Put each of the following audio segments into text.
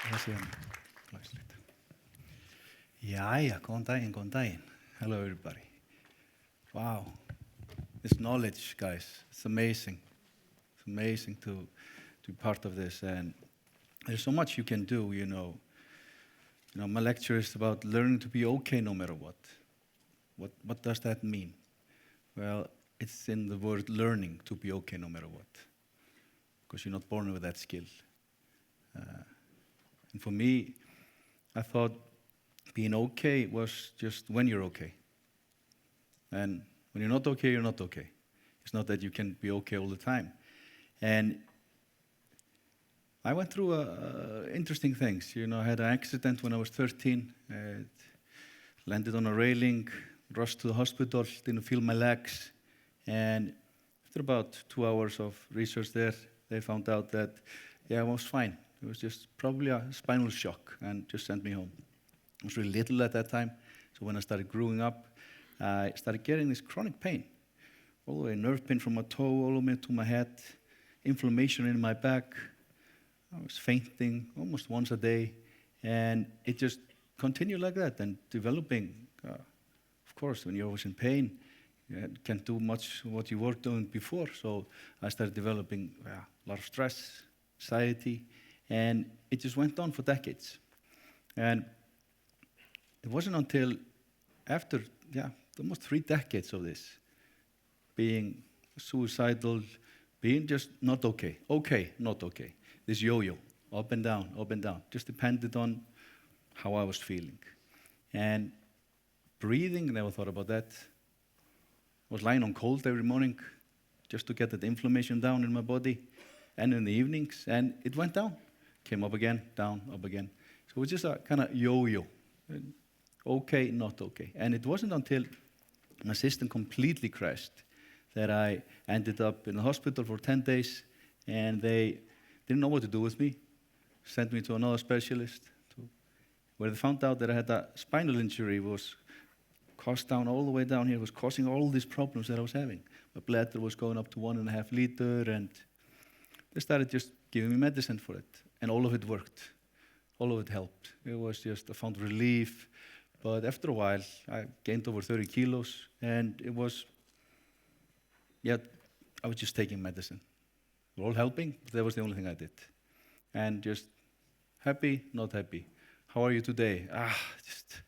Það sé hann. Læslegt. Jæja, góðan daginn. Hello everybody. Wow. This knowledge, guys, it's amazing. It's amazing to be part of this. And there's so much you can do, you know. My lecture is about learning to be okay no matter what. What does that mean? Well, it's in the word learning to be okay no matter what. Because you're not born with that skill. And for me, I thought being okay was just when you're okay. And when you're not okay, you're not okay. It's not that you can be okay all the time. And I went through interesting things. I had an accident when I was 13. Landed on a railing, rushed to the hospital, didn't feel my legs. And after about 2 hours of research there, they found out that, I was fine. It was just probably a spinal shock and just sent me home. I was really little at that time. So when I started growing up, I started getting this chronic pain. All the way, nerve pain from my toe, all the way to my head, inflammation in my back. I was fainting almost once a day. And it just continued like that and developing. Of course, when you're always in pain, you can't do much what you were doing before. So I started developing a lot of stress, anxiety, and it just went on for decades. And it wasn't until after, almost 3 decades of this, being suicidal, being just not okay. Okay, not okay. This yo-yo, up and down, just depended on how I was feeling. And breathing, never thought about that. I was lying on cold every morning just to get that inflammation down in my body, and in the evenings, and it went down. Came up again, down, up again. So it was just a kind of yo-yo. Okay, not okay. And it wasn't until my system completely crashed that I ended up in the hospital for 10 days, and they didn't know what to do with me. Sent me to another specialist, where they found out that I had a spinal injury, was caused down all the way down here, was causing all these problems that I was having. My bladder was going up to 1.5 liters, and they started just giving me medicine for it. And all of it worked. All of it helped. It was just, I found relief. But after a while, I gained over 30 kilos, and it was, I was just taking medicine. They were all helping, but that was the only thing I did. And just happy, not happy. How are you today? Just,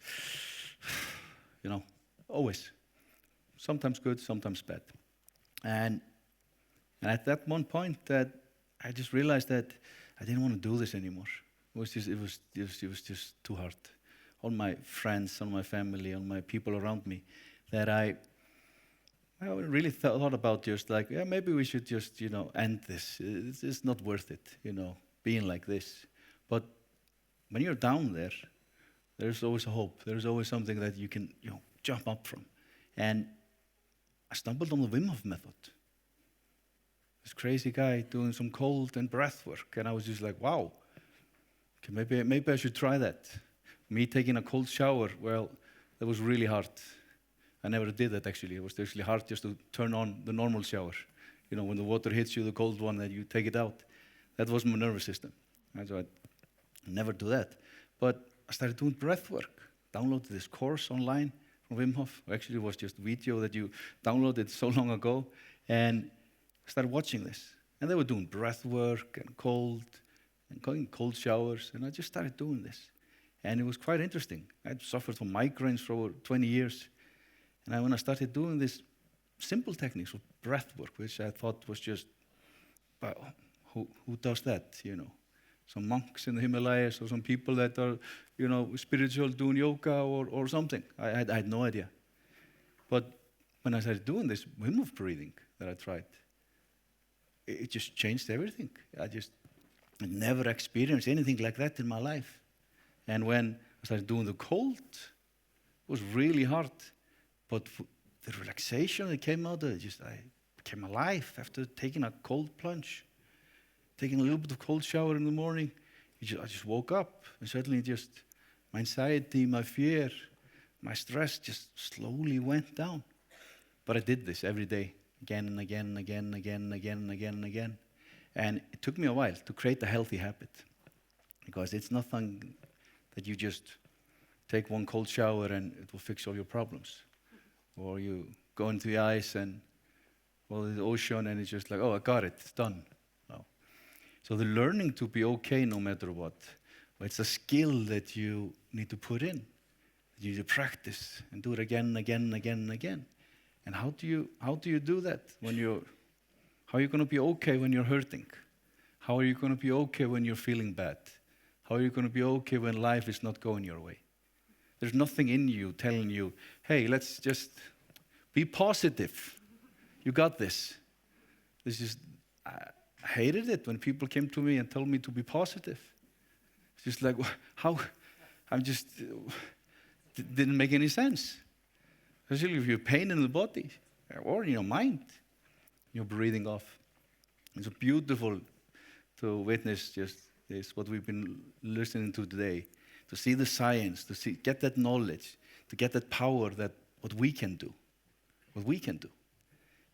always. Sometimes good, sometimes bad. And at that one point, that I just realized that I didn't want to do this anymore. It was just too hard. All my friends, all my family, all my people around me, that I really thought about just like, maybe we should just, end this. It's not worth it, being like this. But when you're down there, there's always a hope. There's always something that you can, jump up from. And I stumbled on the Wim Hof method. This crazy guy doing some cold and breath work, and I was just like, wow, okay, maybe I should try that. Me taking a cold shower, well, that was really hard. I never did that actually. It was actually hard just to turn on the normal shower. When the water hits you, the cold one, and you take it out. That was my nervous system. And so I never do that. But I started doing breath work. Downloaded this course online from Wim Hof. Actually, it was just video that you downloaded so long ago. And I started watching this. And they were doing breath work and going cold showers. And I just started doing this. And it was quite interesting. I'd suffered from migraines for over 20 years. And when I started doing this simple techniques of breath work, which I thought was just, who does that, Some monks in the Himalayas or some people that are, spiritual doing yoga or something. I had no idea. But when I started doing this Wim Hof breathing that I tried, it just changed everything. I never experienced anything like that in my life. And when I started doing the cold, it was really hard. But the relaxation that came out of it, I became alive after taking a cold plunge. Taking a little bit of cold shower in the morning, I just woke up. And suddenly my anxiety, my fear, my stress just slowly went down. But I did this every day, again and again and again and again and again and again and again. And it took me a while to create a healthy habit. Because it's nothing that you just take one cold shower and it will fix all your problems. Or you go into the ice and, well, the ocean, and it's just like, oh, I got it, it's done. No. So the learning to be okay no matter what, well, it's a skill that you need to put in. You need to practice and do it again and again and again and again. And how do you do that how are you going to be okay when you're hurting? How are you going to be okay when you're feeling bad? How are you going to be okay when life is not going your way? There's nothing in you telling you, hey, let's just be positive. You got this. I hated it when people came to me and told me to be positive. It's just like, how? Didn't make any sense. Especially if you have pain in the body or in your mind, you're breathing off. It's beautiful to witness just this, what we've been listening to today, to see the science, get that knowledge, to get that power that what we can do.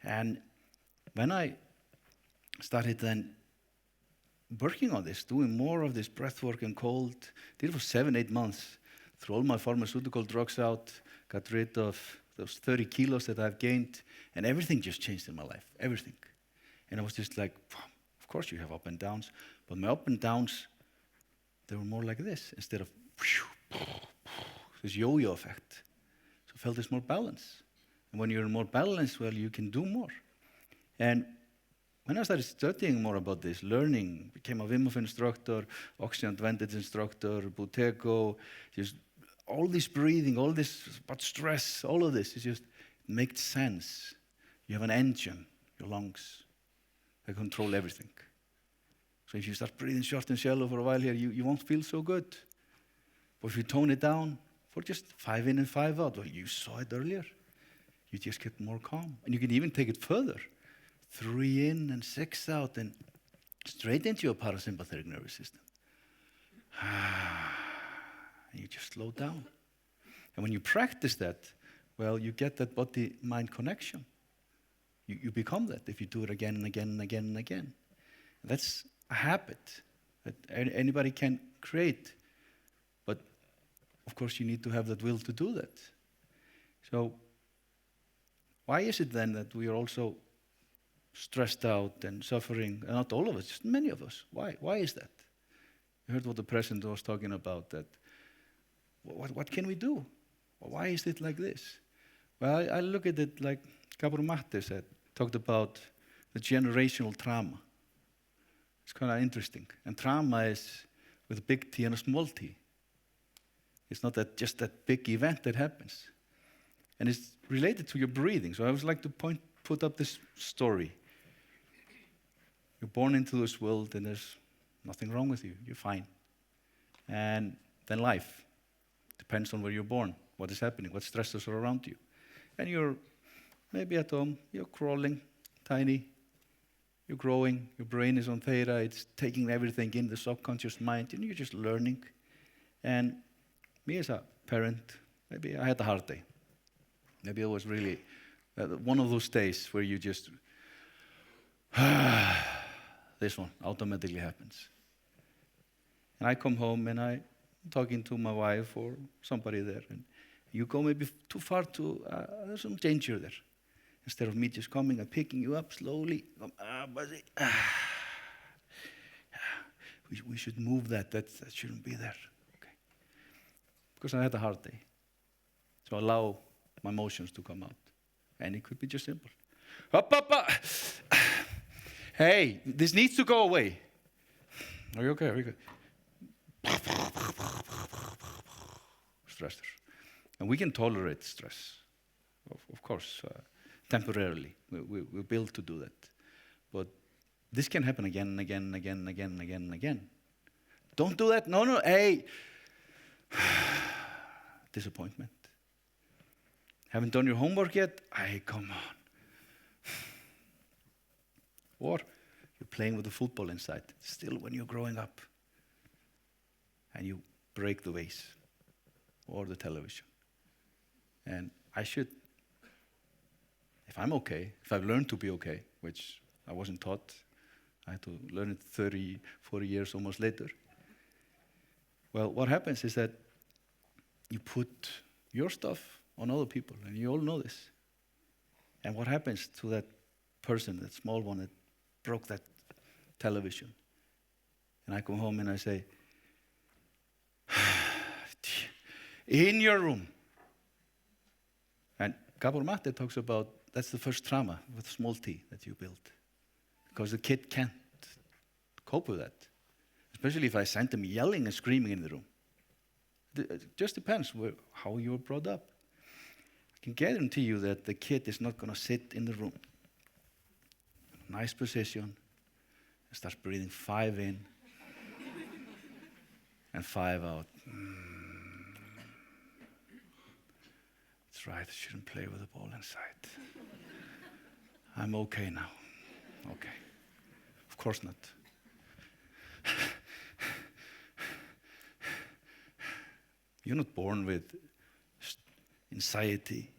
And when I started then working on this, doing more of this breath work and cold, did it for 7-8 months, threw all my pharmaceutical drugs out, got rid of those 30 kilos that I've gained, and everything just changed in my life, everything. And I was just like, of course you have up and downs, but my up and downs, they were more like this, instead of this yo-yo effect. So I felt this more balance. And when you're more balanced, well, you can do more. And when I started studying more about this, learning, became a Wim Hof instructor, oxygen advantage instructor, Buteyko, just all this breathing, all this about stress, all of this, it just makes sense. You have an engine, your lungs, that control everything. So if you start breathing short and shallow for a while here, you won't feel so good. But if you tone it down for just 5 in and 5 out, well, you saw it earlier. You just get more calm. And you can even take it further. 3 in and 6 out, and straight into your parasympathetic nervous system. And you just slow down. And when you practice that, well, you get that body-mind connection. You become that if you do it again and again and again and again. That's a habit that anybody can create. But, of course, you need to have that will to do that. So, why is it then that we are also stressed out and suffering? Not all of us, just many of us. Why? Why is that? You heard what the president was talking about, that what can we do? Why is it like this? Well, I look at it like Gabor Mate said, talked about the generational trauma. It's kind of interesting. And trauma is with a big T and a small t. It's not just that big event that happens. And it's related to your breathing. So I would like to put up this story. You're born into this world and there's nothing wrong with you. You're fine. And then life. Depends on where you're born, what is happening, what stresses are around you. And you're maybe at home, you're crawling, tiny, you're growing, your brain is on theta, it's taking everything in the subconscious mind, and you're just learning. And me as a parent, maybe I had a hard day. Maybe it was really one of those days where you just, this one automatically happens. And I come home and I'm talking to my wife or somebody there, and you go maybe too far there's some danger there. Instead of me just coming and picking you up slowly, we should move that shouldn't be there. Okay. Because I had a hard day. So allow my emotions to come out. And it could be just simple. Up. Hey, this needs to go away. Are you okay? Are you good? Stressors. And we can tolerate stress, of course, temporarily. We're built to do that. But this can happen again and again and again and again and again and again. Don't do that. No. Hey. Disappointment. Haven't done your homework yet? Hey, come on. Or you're playing with the football inside, still when you're growing up. And you break the vase or the television. And I should, if I'm okay, if I've learned to be okay, which I wasn't taught, I had to learn it 30, 40 years almost later. Well, what happens is that you put your stuff on other people, and you all know this. And what happens to that person, that small one that broke that television? And I come home and I say, in your room. And Gabor Mate talks about that's the first trauma with small t that you build. Because the kid can't cope with that. Especially if I send him yelling and screaming in the room. It just depends how you were brought up. I can guarantee you that the kid is not going to sit in the room. Nice position. And starts breathing 5 in and 5 out. That's right, I shouldn't play with the ball inside. I'm okay now. Okay. Of course not. You're not born with anxiety.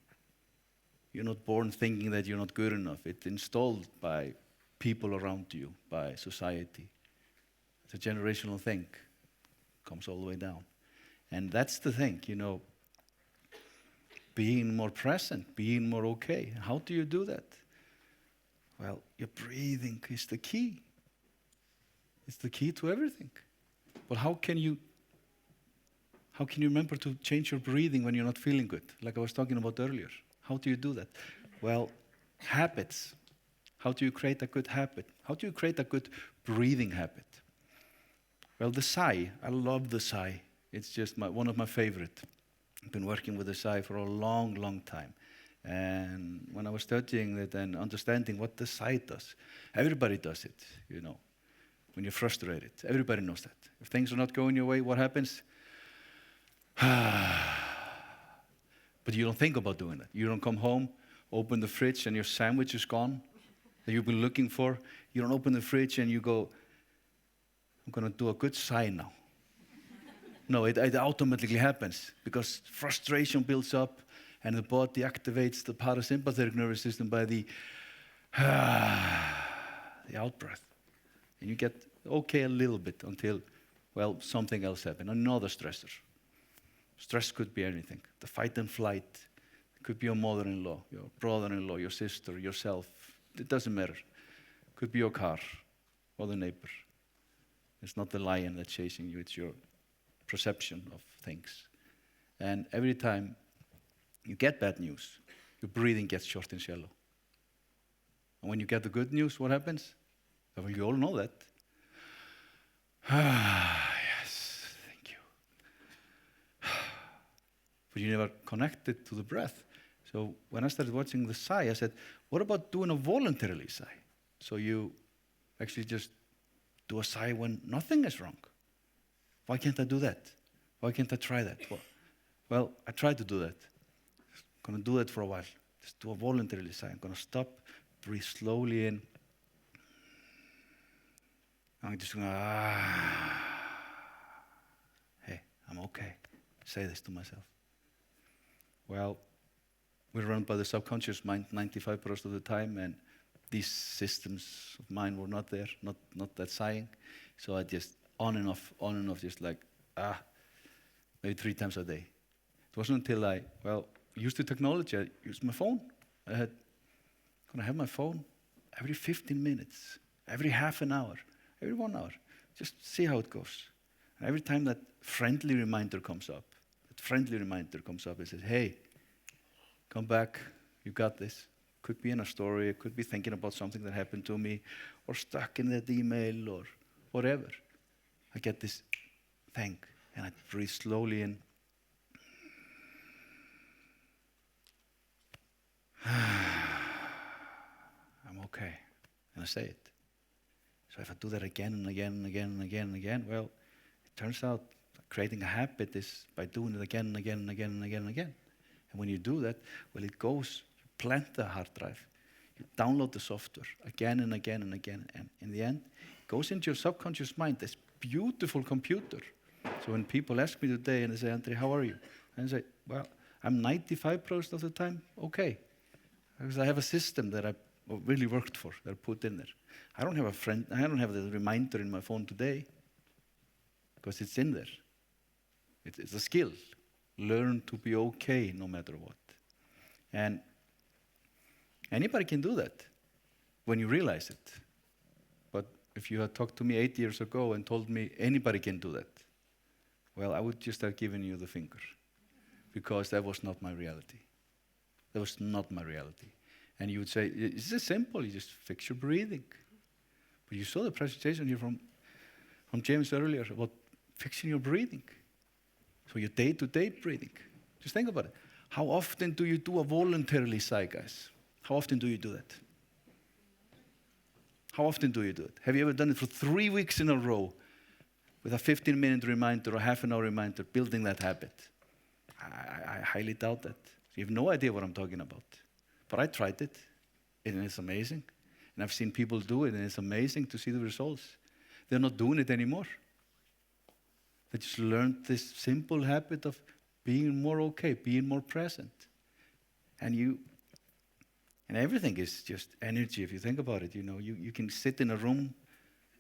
You're not born thinking that you're not good enough. It's installed by people around you, by society. It's a generational thing. It comes all the way down. And that's the thing, being more present, being more okay. How do you do that? Well, your breathing is the key. It's the key to everything. But how can you remember to change your breathing when you're not feeling good? Like I was talking about earlier. How do you do that? Well, habits. How do you create a good habit? How do you create a good breathing habit? Well, the sigh. I love the sigh. It's just one of my favorite. I've been working with the sigh for a long, long time. And when I was studying it and understanding what the sigh does, everybody does it, when you're frustrated. Everybody knows that. If things are not going your way, what happens? But you don't think about doing that. You don't come home, open the fridge, and your sandwich is gone that you've been looking for. You don't open the fridge and you go, I'm going to do a good sigh now. No, it automatically happens because frustration builds up and the body activates the parasympathetic nervous system by the out-breath. And you get okay a little bit until, something else happened, another stressor. Stress could be anything. The fight and flight. It could be your mother-in-law, your brother-in-law, your sister, yourself. It doesn't matter. It could be your car or the neighbor. It's not the lion that's chasing you. It's your perception of things. And every time you get bad news, your breathing gets short and shallow. And when you get the good news, what happens? Well, you all know that. Yes, thank you. But you never connected to the breath. So when I started watching the sigh, I said, what about doing a voluntarily sigh? So you actually just do a sigh when nothing is wrong. Why can't I do that? Why can't I try that? Well, I tried to do that. I'm going to do that for a while. Just do a voluntarily sigh. I'm going to stop, breathe slowly in. I'm just going to, hey, I'm okay. Say this to myself. Well, we're run by the subconscious mind 95% of the time, and these systems of mine were not there, not that sighing. So I just on and off, just like, maybe 3 times a day. It wasn't until I used the technology, I used my phone. I'm going to have my phone every 15 minutes, every half an hour, every 1 hour. Just see how it goes. And every time that friendly reminder comes up, it says, hey, come back, you got this. Could be in a story, it could be thinking about something that happened to me, or stuck in that email, or whatever. I get this thing, and I breathe slowly in. I'm okay, and I say it. So if I do that again and again and again and again and again, well, it turns out creating a habit is by doing it again and again and again and again and again. And when you do that, it goes, you plant the hard drive, you download the software again and again and again, and in the end, it goes into your subconscious mind, this beautiful computer. So when people ask me today and they say, Andri, how are you? And I say, well, I'm 95% of the time okay. Because I have a system that I really worked for, that I put in there. I don't have the reminder in my phone today, because it's in there. It's a skill. Learn to be okay no matter what. And anybody can do that when you realize it. But if you had talked to me 8 years ago and told me anybody can do that, well, I would just have given you the finger, because that was not my reality. That was not my reality. And you would say, it's just simple, you just fix your breathing. But you saw the presentation here from James earlier about fixing your breathing. So your day-to-day breathing. Just think about it. How often do you do a voluntary sigh, guys? How often do you do that? How often do you do it? Have you ever done it for 3 weeks in a row with a 15-minute reminder or a half-an-hour reminder, building that habit? I highly doubt that. You have no idea what I'm talking about. But I tried it, and it's amazing. And I've seen people do it, and it's amazing to see the results. They're not doing it anymore. They just learned this simple habit of being more okay, being more present. And everything is just energy if you think about it. You can sit in a room,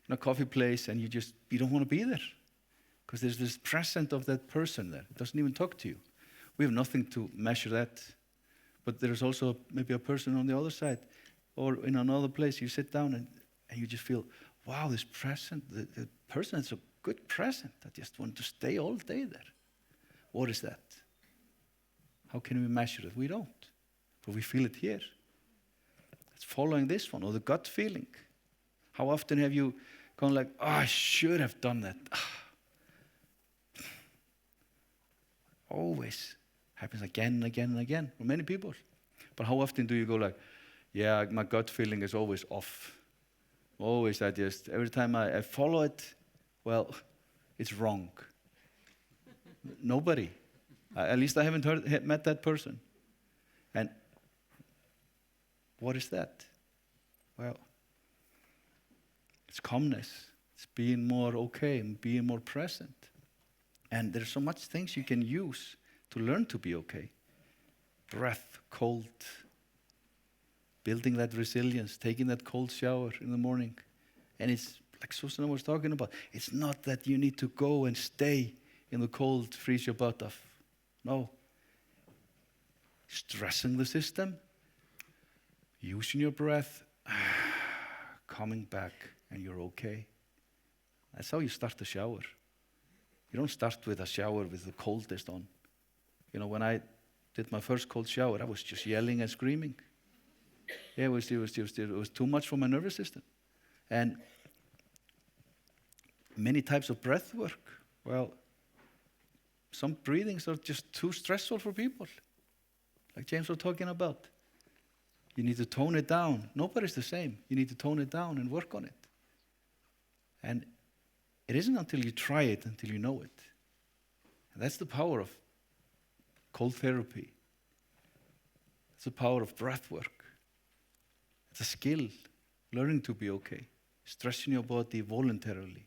in a coffee place, and you don't want to be there. Because there's this presence of that person there. It doesn't even talk to you. We have nothing to measure that. But there's also maybe a person on the other side, or in another place you sit down and you just feel, wow, this present, the person is a good present. I just want to stay all day there. What is that? How can we measure it? We don't. But we feel it here. It's following this one, or the gut feeling. How often have you gone like, oh, I should have done that. Always happens again and again and again for many people. But how often do you go like, yeah, my gut feeling is always off. Always, every time I follow it, well, it's wrong. Nobody. At least I haven't met that person. And what is that? Well, it's calmness. It's being more okay and being more present. And there's so much things you can use to learn to be okay. Breath, cold, building that resilience, taking that cold shower in the morning. And it's like Susanna was talking about. It's not that you need to go and stay in the cold, freeze your butt off. No. Stressing the system, using your breath, coming back, and you're okay. That's how you start the shower. You don't start with a shower with the coldest on. When I did my first cold shower, I was just yelling and screaming. Yeah, it was too much for my nervous system. And many types of breath work. Well, some breathings are just too stressful for people, like James was talking about. You need to tone it down. Nobody's the same. You need to tone it down and work on it. And it isn't until you try it, until you know it. And that's the power of cold therapy. It's the power of breath work. It's a skill, learning to be okay, stretching your body voluntarily.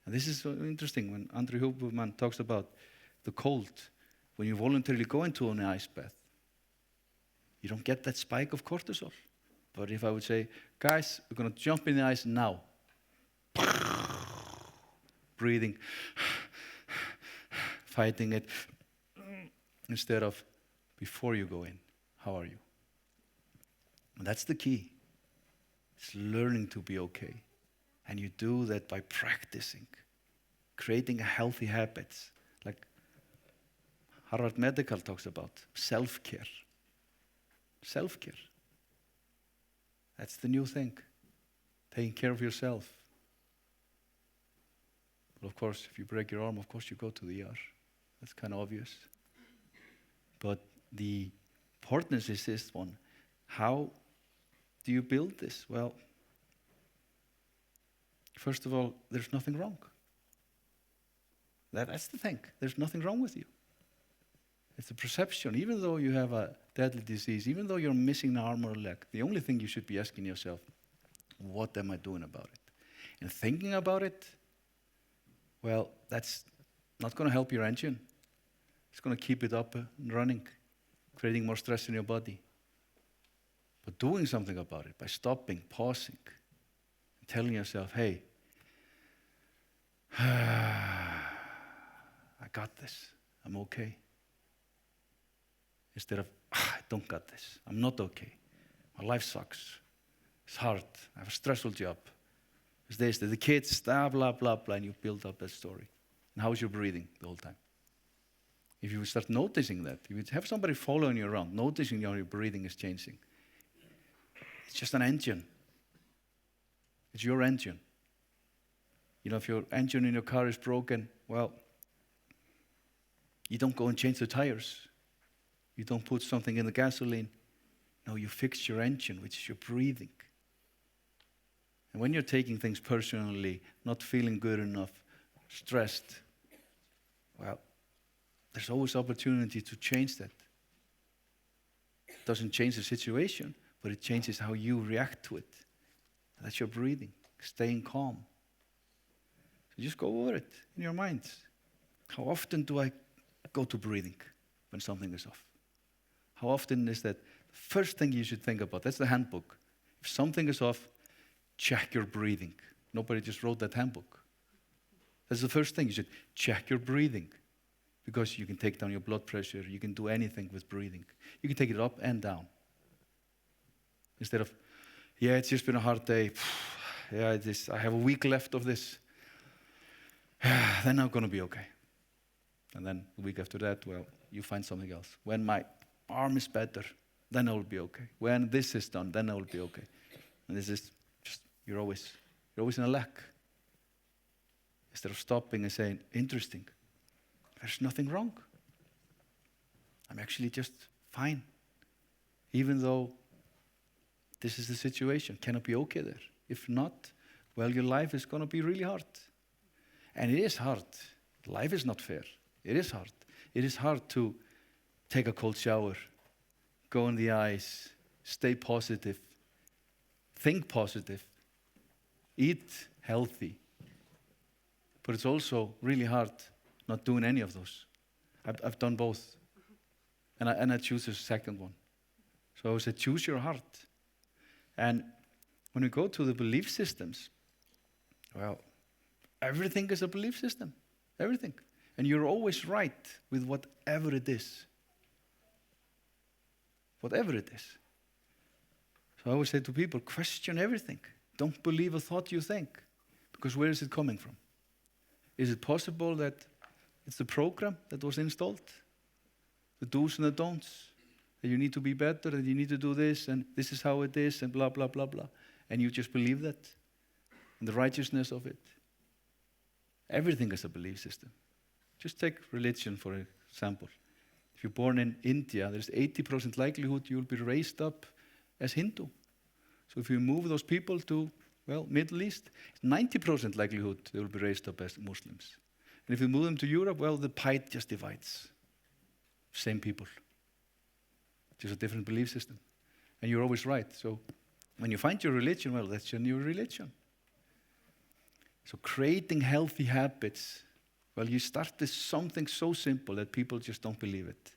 And this is so interesting when ANDRI ICELAND talks about the cold. When you voluntarily go into an ice bath, you don't get that spike of cortisol. But if I would say, guys, we're going to jump in the ice now. Breathing, fighting it, instead of before you go in, how are you? And that's the key. It's learning to be okay. And you do that by practicing, creating healthy habits. Like Harvard Medical talks about self-care. Self-care. That's the new thing. Taking care of yourself. But of course, if you break your arm, of course you go to the ER. That's kind of obvious. But the importance is this one. How do you build this? Well, first of all, there's nothing wrong. That's the thing. There's nothing wrong with you. It's a perception. Even though you have a deadly disease, even though you're missing an arm or a leg, the only thing you should be asking yourself, what am I doing about it? And thinking about it, well, that's not going to help your engine. It's going to keep it up and running, creating more stress in your body. But doing something about it by stopping, pausing, and telling yourself, hey, I got this. I'm okay. Instead of, I don't got this. I'm not okay. My life sucks. It's hard. I have a stressful job. It's this, the kids, blah, blah, blah, blah, and you build up that story. And how's your breathing the whole time? If you start noticing that, if you have somebody following you around, noticing how your breathing is changing, it's just an engine. It's your engine. You know, if your engine in your car is broken, well, you don't go and change the tires. You don't put something in the gasoline. No, you fix your engine, which is your breathing. And when you're taking things personally, not feeling good enough, stressed, well, there's always opportunity to change that. It doesn't change the situation, but it changes how you react to it. And that's your breathing, staying calm. So just go over it in your mind. How often do I go to breathing when something is off? How often is that the first thing you should think about? That's the handbook. If something is off, check your breathing. Nobody just wrote that handbook. That's the first thing. You should check your breathing. Because you can take down your blood pressure. You can do anything with breathing. You can take it up and down. Instead of, yeah, it's just been a hard day. Yeah, I have a week left of this. Then I'm going to be okay. And then the week after that, well, you find something else. When my arm is better, then I will be okay. When this is done, then I will be okay. And this is just, you're always in a lack. Instead of stopping and saying, interesting, there's nothing wrong. I'm actually just fine. Even though this is the situation, can I be okay there? If not, well, your life is going to be really hard. And it is hard. Life is not fair. It is hard. It is hard to take a cold shower, go in the ice, stay positive, think positive, eat healthy. But it's also really hard not doing any of those. I've done both. And I choose the second one. So I would say choose your heart. And when we go to the belief systems, well, everything is a belief system. Everything. And you're always right with whatever it is. Whatever it is. So I always say to people, question everything. Don't believe a thought you think. Because where is it coming from? Is it possible that it's the program that was installed? The do's and the don'ts. That you need to be better, and you need to do this, and this is how it is, and blah, blah, blah, blah. And you just believe that. And the righteousness of it. Everything is a belief system. Just take religion, for example. If you're born in India, there's 80% likelihood you'll be raised up as Hindu. So if you move those people to, well, Middle East, 90% likelihood they will be raised up as Muslims. And if you move them to Europe, well, the pie just divides. Same people. Just a different belief system. And you're always right. So when you find your religion, well, that's your new religion. So creating healthy habits, well, you start with something so simple that people just don't believe it.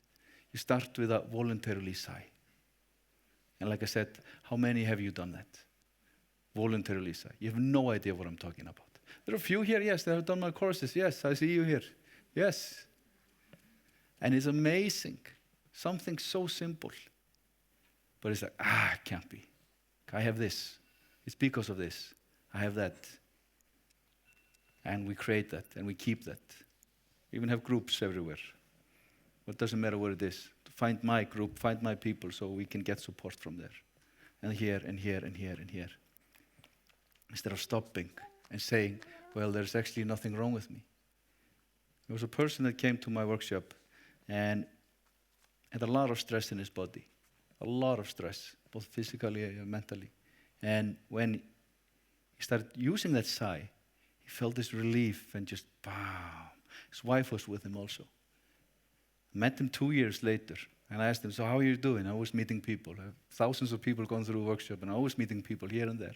You start with a voluntarily sigh. And like I said, how many have you done that? Voluntarily sigh. You have no idea what I'm talking about. There are a few here, yes, that have done my courses. Yes, I see you here. Yes. And it's amazing. Something so simple. But it's like, it can't be. I have this. It's because of this. I have that. And we create that, and we keep that. We even have groups everywhere. But it doesn't matter what it is. Find my group, find my people, so we can get support from there. And here, and here, and here, and here. Instead of stopping and saying, well, there's actually nothing wrong with me. There was a person that came to my workshop and had a lot of stress in his body. A lot of stress, both physically and mentally. And when he started using that sigh, he felt this relief and just, bam. His wife was with him also. Met him 2 years later. And I asked him, so how are you doing? I was meeting people. I have thousands of people going through a workshop, and I was meeting people here and there.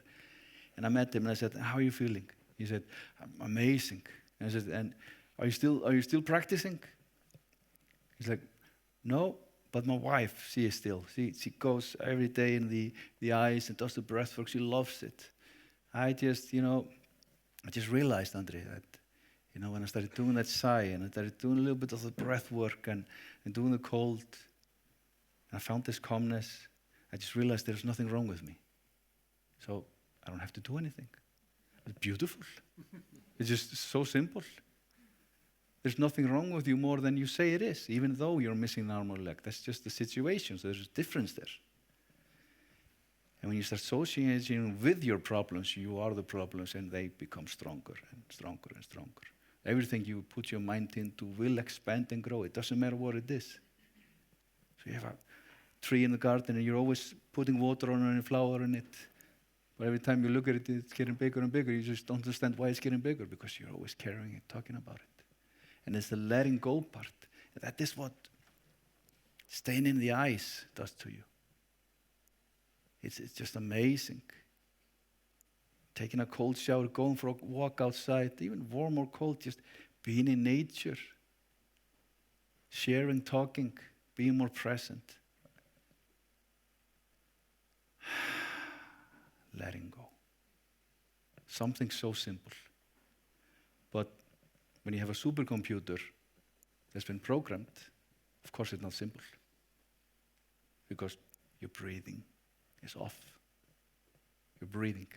And I met him, and I said, how are you feeling? He said, I'm amazing. And I said, and are you still practicing? He's like, no, but my wife, she is still. She goes every day in the ice and does the breath work. She loves it. I just realized, Andri, that, When I started doing that sigh, and I started doing a little bit of the breath work and doing the cold, and I found this calmness, I just realized there's nothing wrong with me. So I don't have to do anything. It's beautiful. It's just so simple. There's nothing wrong with you more than you say it is, even though you're missing an arm or leg. That's just the situation, so there's a difference there. And when you start associating with your problems, you are the problems, and they become stronger and stronger and stronger. Everything you put your mind into will expand and grow. It doesn't matter what it is. So you have a tree in the garden, and you're always putting water on it and flower in it. But every time you look at it, it's getting bigger and bigger. You just don't understand why it's getting bigger, because you're always carrying it, talking about it. And it's the letting go part. That is what staying in the ice does to you. It's just amazing. Taking a cold shower, going for a walk outside, even warm or cold, just being in nature. Sharing, talking, being more present. Letting go. Something so simple. But when you have a supercomputer that's been programmed, of course it's not simple. Because your breathing is off. Your breathing.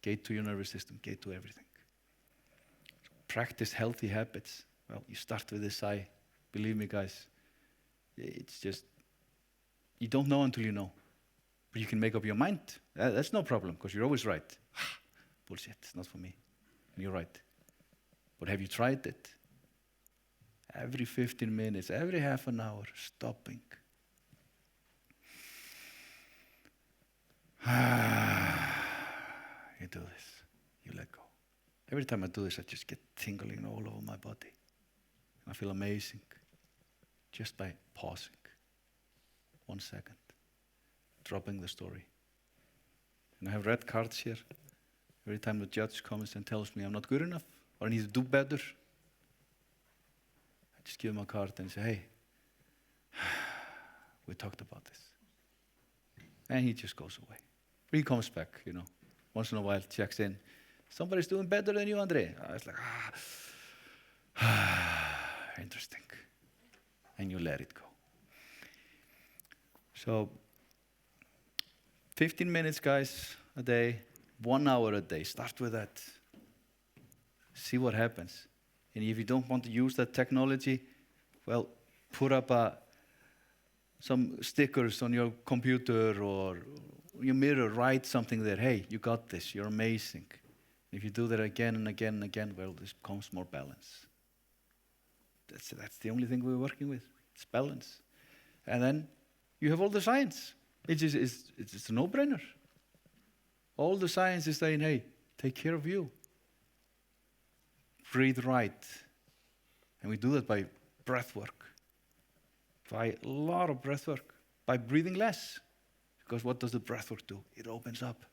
Gate to your nervous system, gate to everything. So practice healthy habits. Well, you start with this eye. Believe me, guys. It's just, you don't know until you know. But you can make up your mind. That's no problem, because you're always right. Bullshit, it's not for me. And you're right. But have you tried it? Every 15 minutes, every half an hour, stopping. You do this, you let go. Every time I do this, I just get tingling all over my body. I feel amazing just by pausing. 1 second. Dropping the story. And I have red cards here. Every time the judge comes and tells me I'm not good enough or I need to do better, I just give him a card and say, hey, we talked about this. And he just goes away. He comes back, once in a while, checks in. Somebody's doing better than you, Andri. I was like, interesting. And you let it go. So, 15 minutes, guys, a day, 1 hour a day. Start with that. See what happens. And if you don't want to use that technology, well, put up some stickers on your computer or your mirror. Write something there. Hey, you got this. You're amazing. If you do that again and again and again, well, this becomes more balance. That's the only thing we're working with. It's balance. And then you have all the science. It's a no-brainer. All the science is saying, hey, take care of you. Breathe right. And we do that by breath work. By a lot of breath work. By breathing less. Because what does the breath work do? It opens up.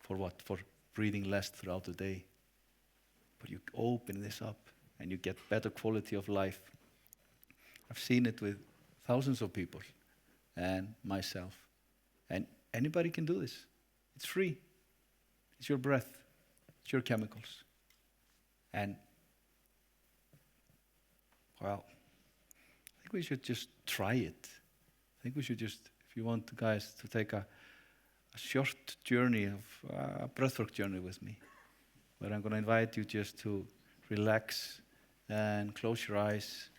For what? For breathing less throughout the day. But you open this up and you get better quality of life. I've seen it with thousands of people and myself. And anybody can do this. It's free. It's your breath. It's your chemicals. And, well, I think we should just try it. I think we should just, if you want the guys to take a short journey, a breathwork journey with me, where I'm going to invite you just to relax and close your eyes.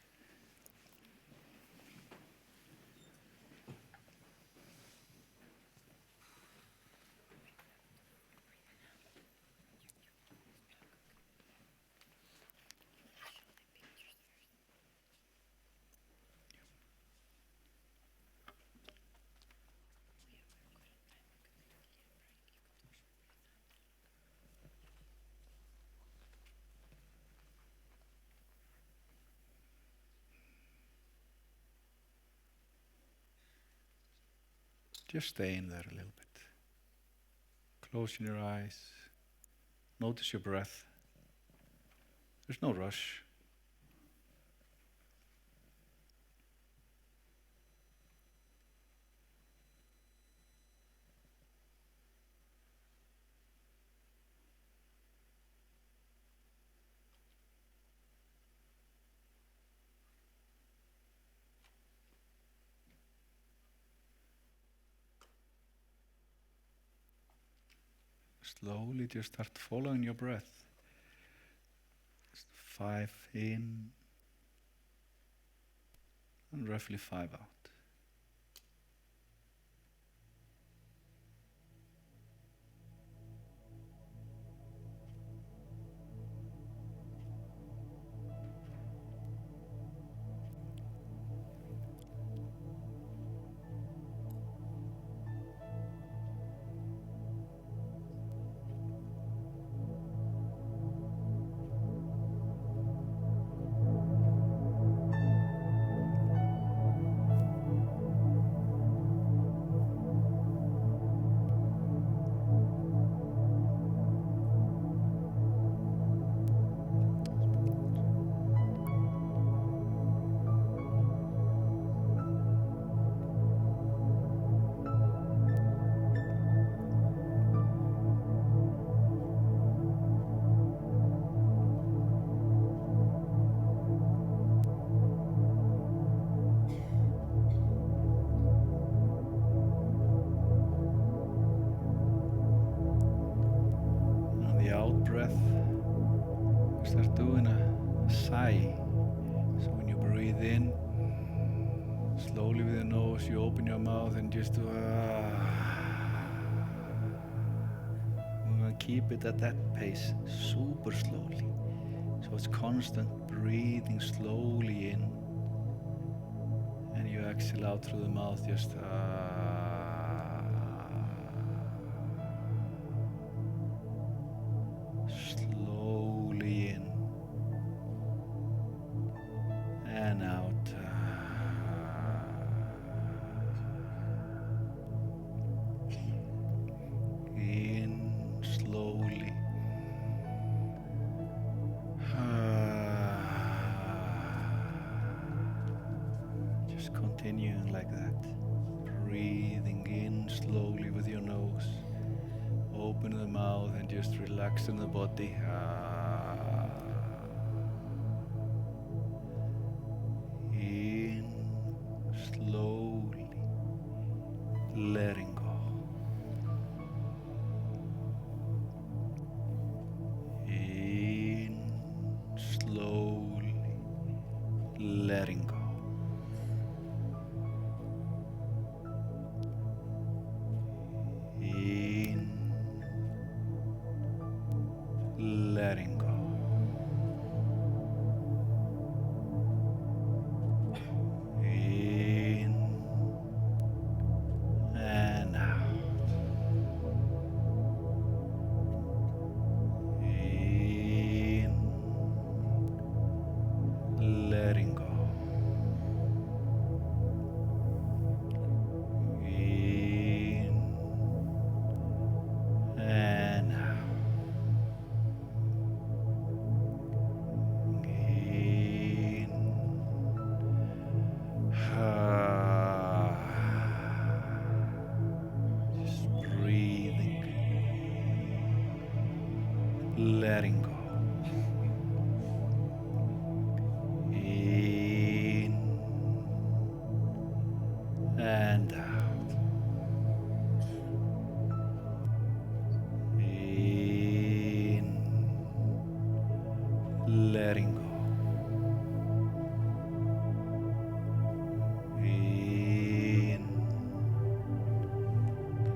Just stay in there a little bit. Closing your eyes. Notice your breath. There's no rush. Slowly just start following your breath. 5 in and roughly 5 out. Start doing a sigh. So when you breathe in, slowly with the nose, you open your mouth and just do We're gonna keep it at that pace, super slowly. So it's constant breathing slowly in, and you exhale out through the mouth, just slowly in and out. In slowly. Just continuing like that. Breathing in slowly with your nose. Open the mouth and just relax in the body. In slowly, letting go. In slowly, letting go. In letting go. In and out. In letting go. In and out. In just breathing, letting go. In and out. In letting go. In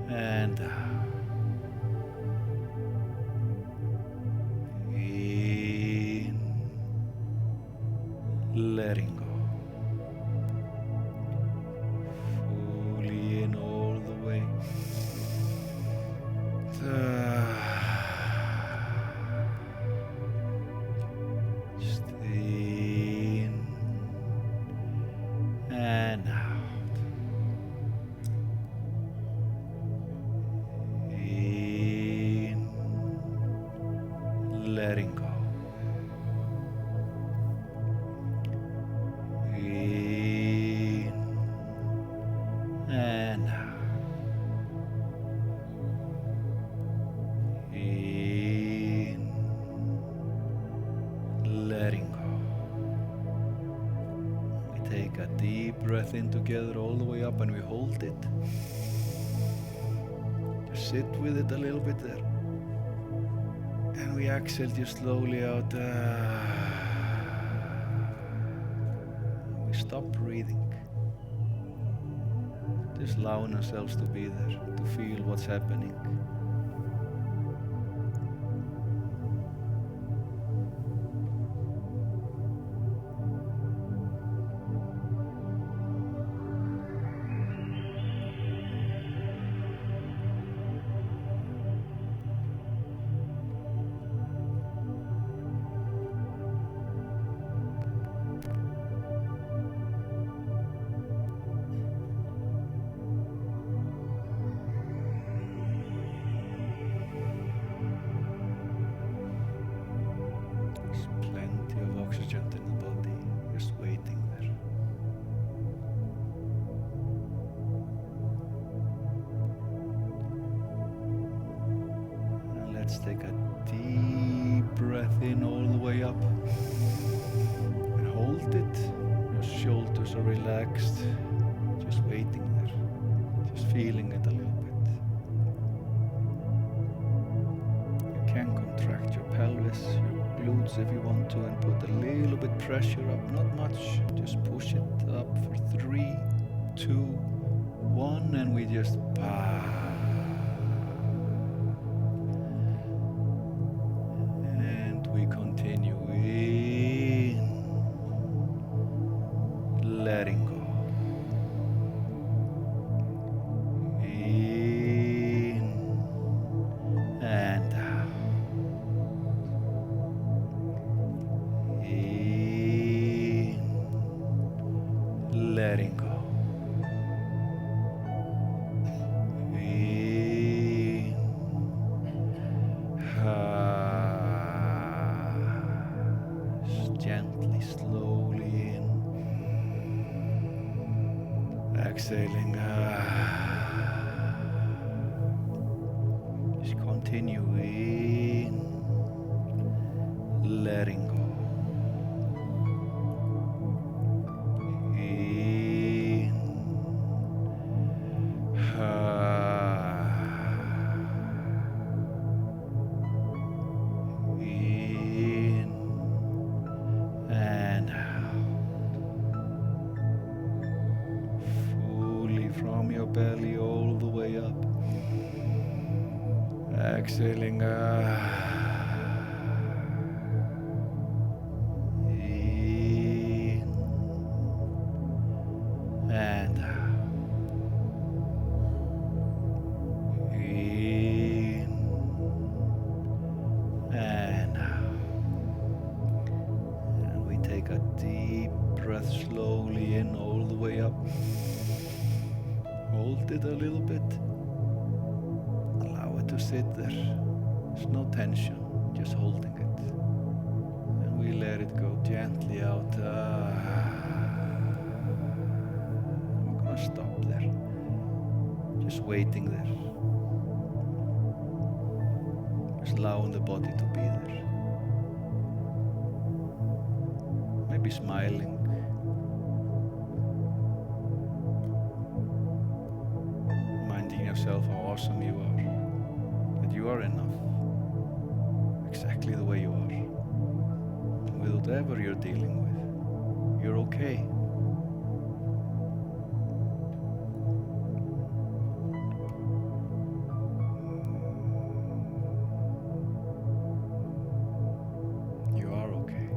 and out. In letting go. Fully in all the way. Just in and out. In letting go. In and out. In letting go. We take a deep breath in together all the way up and we hold it. Just sit with it a little bit there. we exhale just slowly out. We stop breathing. Just allowing ourselves to be there, to feel what's happening. Oxygen in the body, just waiting there. And let's take a deep breath in all the way up. And hold it. Your shoulders are relaxed. Just waiting there. Just feeling it a little bit. You can contract your pelvis, glutes if you want to, and put a little bit pressure up, not much, just push it up for 3, 2, 1, and we just and we continue in, letting go, in and out. Letting go. In. Gently, slowly in. Exhaling. Just continue in. Letting go. Belly all the way up. Exhaling. In and out. In and out. And we take a deep breath slowly in all the way up. Hold it a little bit. Allow it to sit there. There's no tension, just holding it. And we let it go gently out. We're gonna stop there. Just waiting there. Just allowing the body to be there. Maybe smiling. Yourself how awesome you are, that you are enough, exactly the way you are, with whatever you're dealing with, you're okay. You are okay.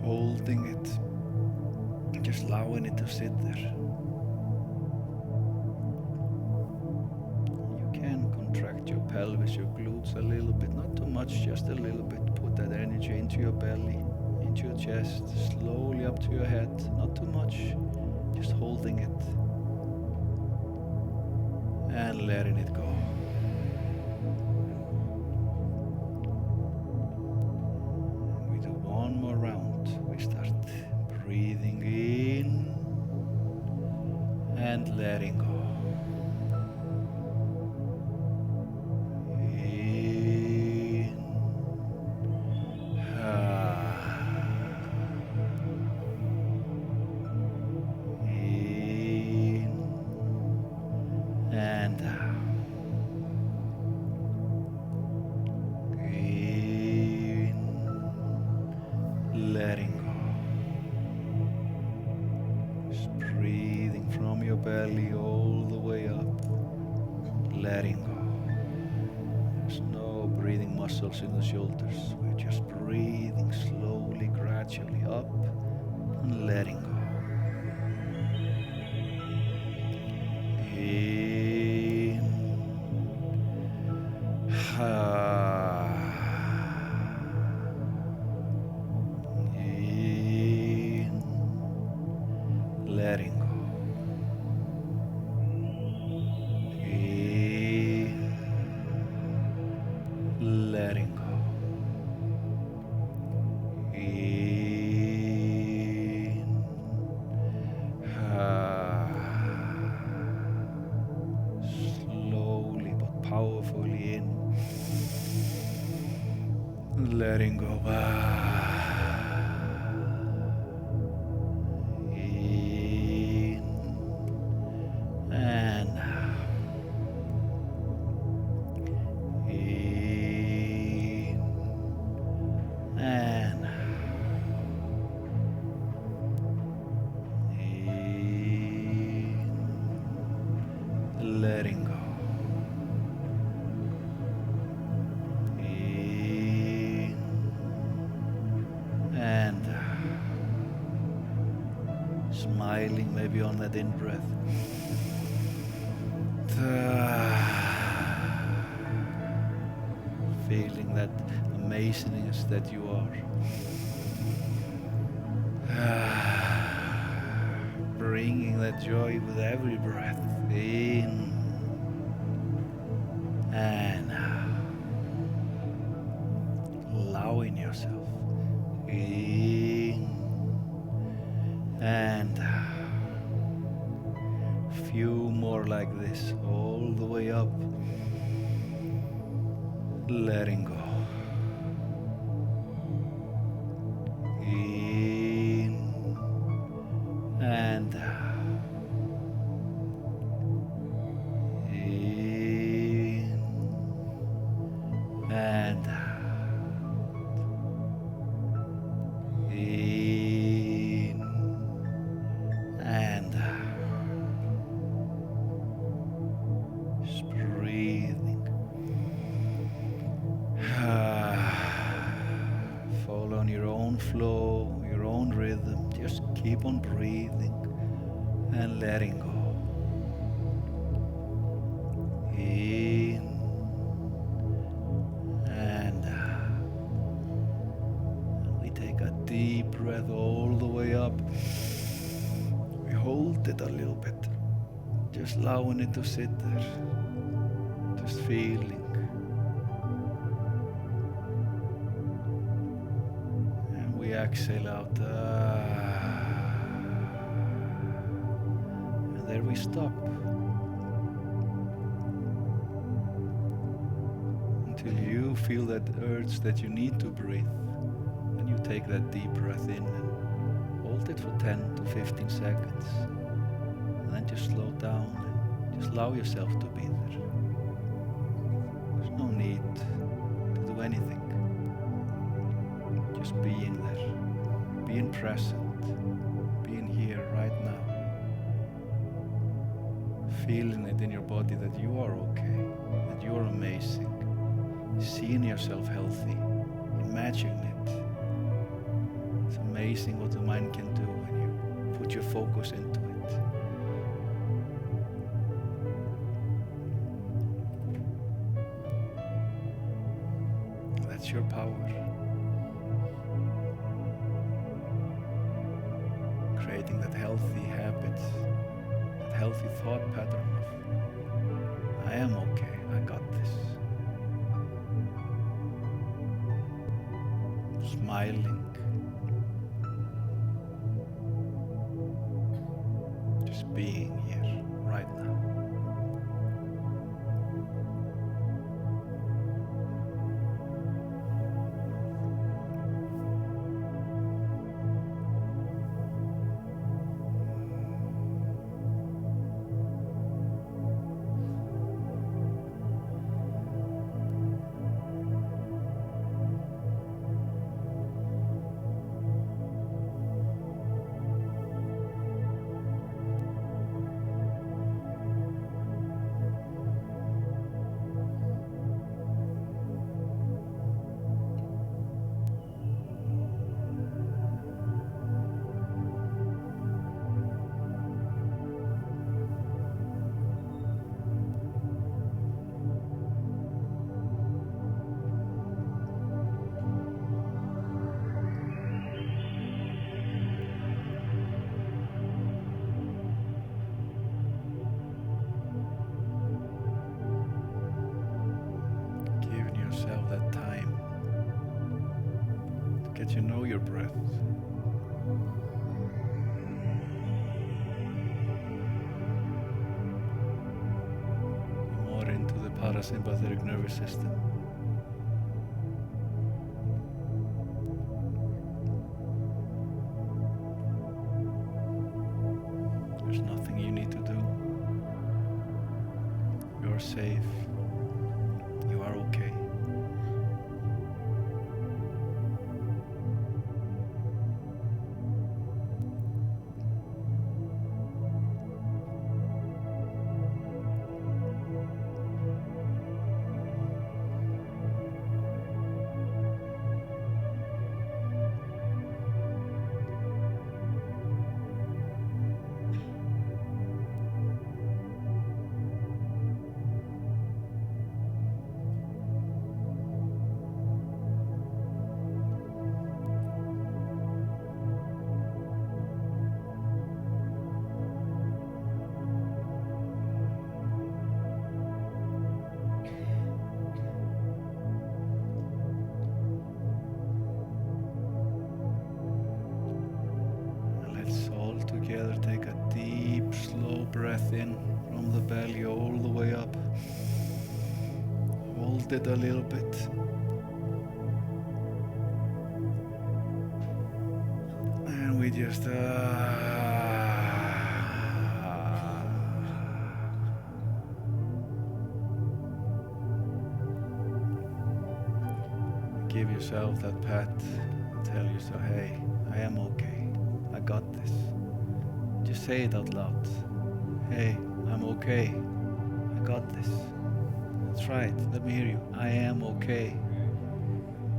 Holding it, just allowing it to sit there. You can contract your pelvis, your glutes a little bit, not too much, just a little bit. Put that energy into your belly, into your chest, slowly up to your head, not too much, just holding it and letting it go. We do one more round. We start breathing in and letting go. and in, letting go. Just breathing from your belly all the way up, letting go. There's no breathing muscles in the shoulders. We're just breathing slowly, gradually up and letting go. In, in, letting go. In, letting go. In, slowly but powerfully in, letting go. In and in and in, letting go. In and smiling maybe on that in-breath. Feeling that amazingness that you are. Bringing that joy with every breath. In and allowing yourself. In and few more like this, all the way up, letting go. In and in and in and just breathing. Follow on your own flow, your own rhythm. Just keep on breathing and letting go. In and we take a deep breath all the way up. We hold it a little bit, just allowing it to sit there, just feeling. And we exhale out. And there we stop. Until you feel that urge that you need to breathe. And you take that deep breath in and hold it for 10 to 15 seconds. And then just slow down and just allow yourself to be there. There's no need to do anything. Just being there, being present, being here right now. Feeling it in your body that you are okay, that you are amazing. Seeing yourself healthy, imagining it. It's amazing what the mind can do when you put your focus into it. That's your power. Creating that healthy habit, that healthy thought pattern of, I am okay, I got this. Smiling, just being here right now. that you know your breath. More into the parasympathetic nervous system. There's nothing you need to do. You're safe. You are okay. Together, take a deep, slow breath in from the belly all the way up. Hold it a little bit. And we just give yourself that pat. Tell yourself, hey, I am okay. I got this. Just say it out loud. Hey, I'm okay. I got this. That's right. Let me hear you. I am okay.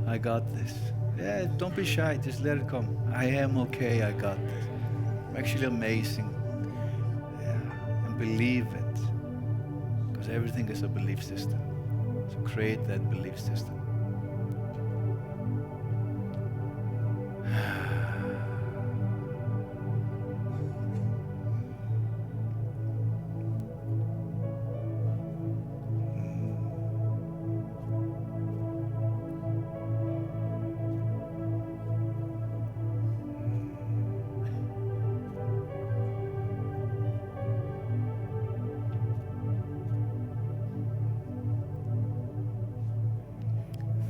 I got this. Yeah, don't be shy. Just let it come. I am okay. I got this. I'm actually amazing. Yeah, and believe it. Because everything is a belief system. So create that belief system.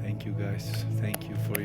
Thank you guys. Thank you for